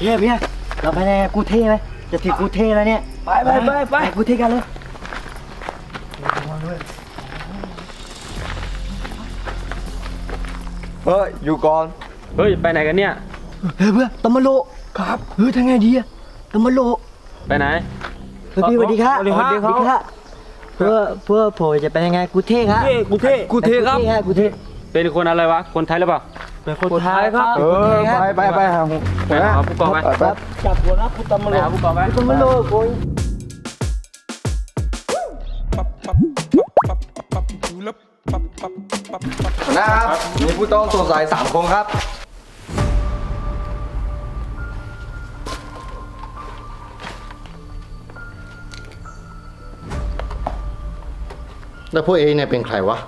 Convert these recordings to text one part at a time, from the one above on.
พี่เราไปในกูเท่ไหมจะถึงกูเท่แล้วเนี่ยไปกูเท่กันเลยเฮ้ยอยู่ก่อน เฮ้ยไปไหนกันเนี่ย เฮ้ยเพื่อนตำมะโลครับทำไงดีอะตำมะโล ไปไหน เฮ้ยพี่สวัสดีครับ สวัสดีครับ เพื่อผมจะไปยังไงกูเท่ครับ กูเท่ครับ กูเท่ เป็นคนอะไรวะคนไทยหรือเปล่า เป็นคนไทยครับ ไปหา ไปหาผู้กองไป จับหัวนะกูตำมะ ไป โล หาผู้กองไป ตำมะโลโอ้ย นะครับมีผู้ต้องสงสัย3 คนครับแล้วพวกเองเนี่ยเป็นใครวะ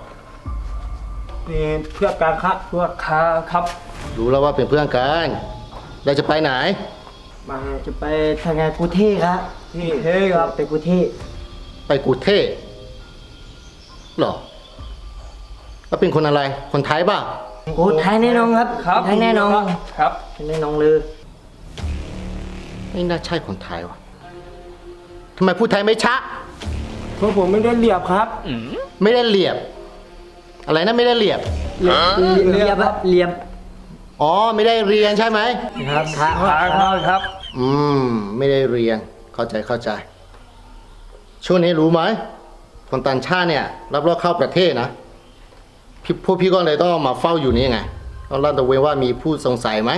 เป็นเพื่อนกันครับเพื่อนครับ รู้แล้วว่าเป็นเพื่อนกันเราจะไปไหน มาจะไปทางไงกูเท่ครับเท่ครับไปกูเท่ ไปกูเท่หรอแล้วเป็นคนอะไร คนไทยป่ะ โอ้ไทยแน่นอนครับไทยแน่นอน ครับ ไทยแน่นอนเลย ไม่น่าใช่คนไทยวะทำไมพูดไทยไม่ชัด เพราะผมไม่ได้เหลียบครับ ไม่ได้เหลียบ อะไรนะไม่ได้เหลียบ เหลียบครับเหลียบ อ๋อไม่ได้เรียนใช่ไหม ครับ ไม่ได้เรียนเข้าใจช่วงนี้รู้ไหมคนต่างชาติเนี่ยรับรองเข้าประเทศนะพวกพี่ก็เลยต้องมาเฝ้าอยู่นี่ไงต้องลาดตระเวนว่ามีผู้สงสัยไหม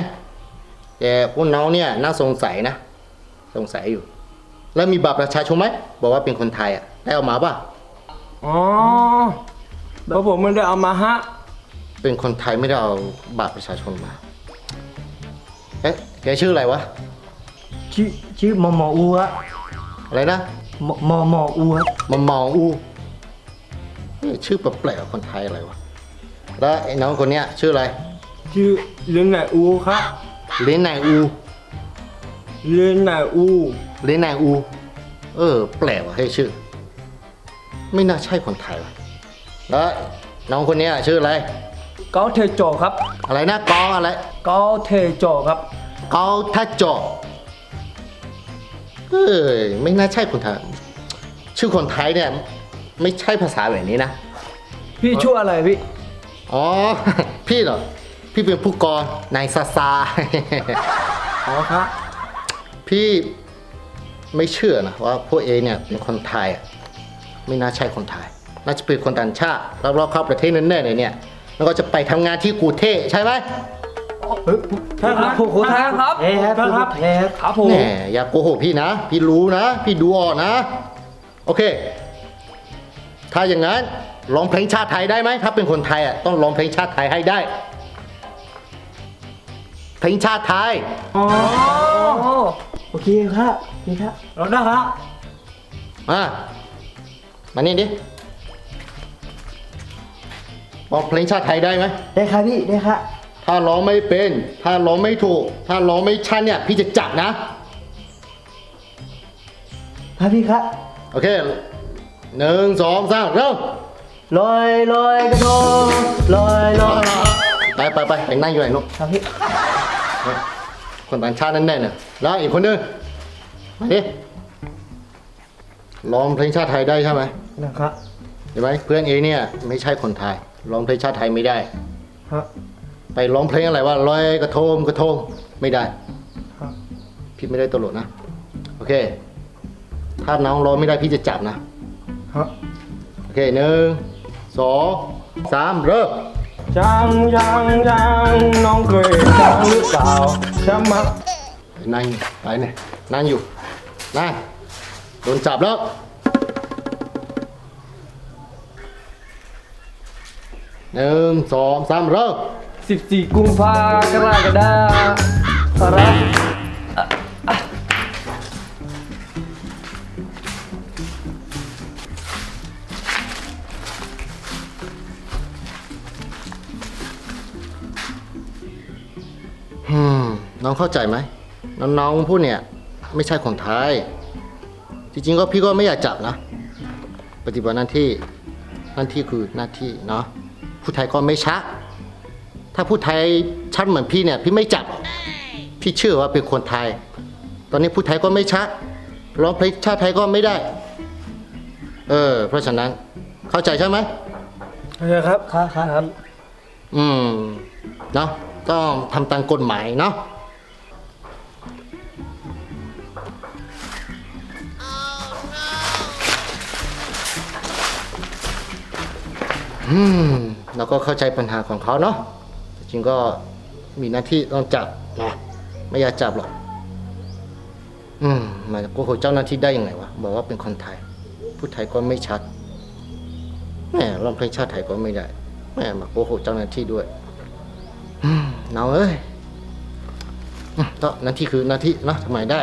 แต่พวกน้องเนี่ยน่าสงสัยนะสงสัยอยู่ แล้วมีบัตรประชาชนไหมบอกว่าเป็นคนไทยอ่ะได้เอามาป่ะ อ๋อเพราะผมไม่ได้เอามาฮะ เป็นคนไทยไม่ได้เอาบัตรประชาชนมาเอ๊ะแกชื่ออะไรวะ ชื่อหมออูอะ อะไรนะ หมออูครับ มองอูเอ๊ะชื่อแปลกๆคนไทยอะไรวะแล้วไอ้น้องคนเนี้ยชื่ออะไร ชื่อเรียนไหนอูครับ เลนนายอู เรียนไหนอู เลนนายอู แปลกว่ะให้ชื่อ ไม่น่าใช่คนไทยวะแล้วน้องคนเนี้ยชื่ออะไร เกาเทโจครับ อะไรนะกองอะไร เกาเทโจครับ กอทัจจอไม่น่าใช่คนไทย ชื่อคนไทยเนี่ย ไม่ใช่ภาษาแบบนี้นะ พี่ชื่ออะไรพี่ อ๋อ พี่เหรอ พี่เป็นผู้กองนายซาซา อ๋อครับ พี่ไม่เชื่อนะว่าพวกเองเนี่ยเป็นคนไทยอะไม่น่าใช่คนไทย น่าจะเป็นคนต่างชาติแล้วเราเข้าประเทศนั้นแน่เลยเนี่ย แล้วก็จะไปทำงานที่กูเทใช่ไหม ครับผมครับเฮ้ครับผม แน่อย่าโกหกพี่นะ พี่รู้นะ พี่ดูออกนะ โอเค ถ้าอย่างนั้นร้องเพลงชาติไทยได้ไหมถ้าเป็นคนไทยอ่ะต้องร้องเพลงชาติไทยให้ได้ เพลงชาติไทย อ๋อโอเคครับนี่ครับเราได้ครับ มานี่ดิร้องเพลงชาติไทยได้ไหม ได้ครับพี่ได้ครับ ถ้าร้องไม่เป็น ถ้าร้องไม่ถูก ถ้าร้องไม่ชัดเนี่ย พี่จะจับนะ ครับพี่ครับ โอเค1 2 3เริ่ม ลอยกระทงลอย ไปนั่งอยู่ไหนลูก ครับพี่ คนต่างชาตินั่นแน่เนี่ยแล้วอีกคนนึงมาดิร้องเพลงชาติไทยได้ใช่ไหม นะครับ เห็นไหมเพื่อนเอเนี่ยไม่ใช่คนไทยร้องเพลงชาติไทยไม่ได้ ครับ ไปร้องเพลงอะไรว่าลอยกระทงไม่ได้ ครับ พี่ไม่ได้ตลกนะโอเค ถ้าน้องร้องไม่ได้พี่จะจับนะ ครับ โอเค1 2 3เริ่ม จังน้องเคยจังหรือเปล่าใช่ไหม นั่งอยู่ไปเนี่ยนั่งอยู่นั่งโดนจับแล้ว1 2 3เริ่ม 14 กุมภากรกฎาคม น้องเข้าใจไหมน้องพูดเนี่ยไม่ใช่คนไทย จริงๆก็พี่ก็ไม่อยากจับนะ ปฏิบัติหน้าที่คือหน้าที่เนาะพูดไทยก็ไม่ชัดถ้าพูดไทยชัดเหมือนพี่เนี่ยพี่ไม่จับ พี่ ที่เชื่อว่าเป็นคนไทย ตอนนี้พูดไทยก็ไม่ชัดร้องเพลงชาติไทยก็ไม่ได้ เพราะฉะนั้นเข้าใจใช่ไหม ครับครับ เนาะต้องทำตามกฎหมายเนาะเราก็เข้าใจปัญหาของเขาเนาะจริงก็มีหน้าที่ต้องจับนะไม่อยากจับหรอกมาโกหกเจ้าหน้าที่ได้ยังไงวะบอกว่าเป็นคนไทยพูดไทยก็ไม่ชัดแม่ร้องเพลงชาติไทยก็ไม่ได้แม่มาโกหกเจ้าหน้าที่ด้วยเนาเอ้ยก็หน้าที่คือหน้าที่นะทำไมได้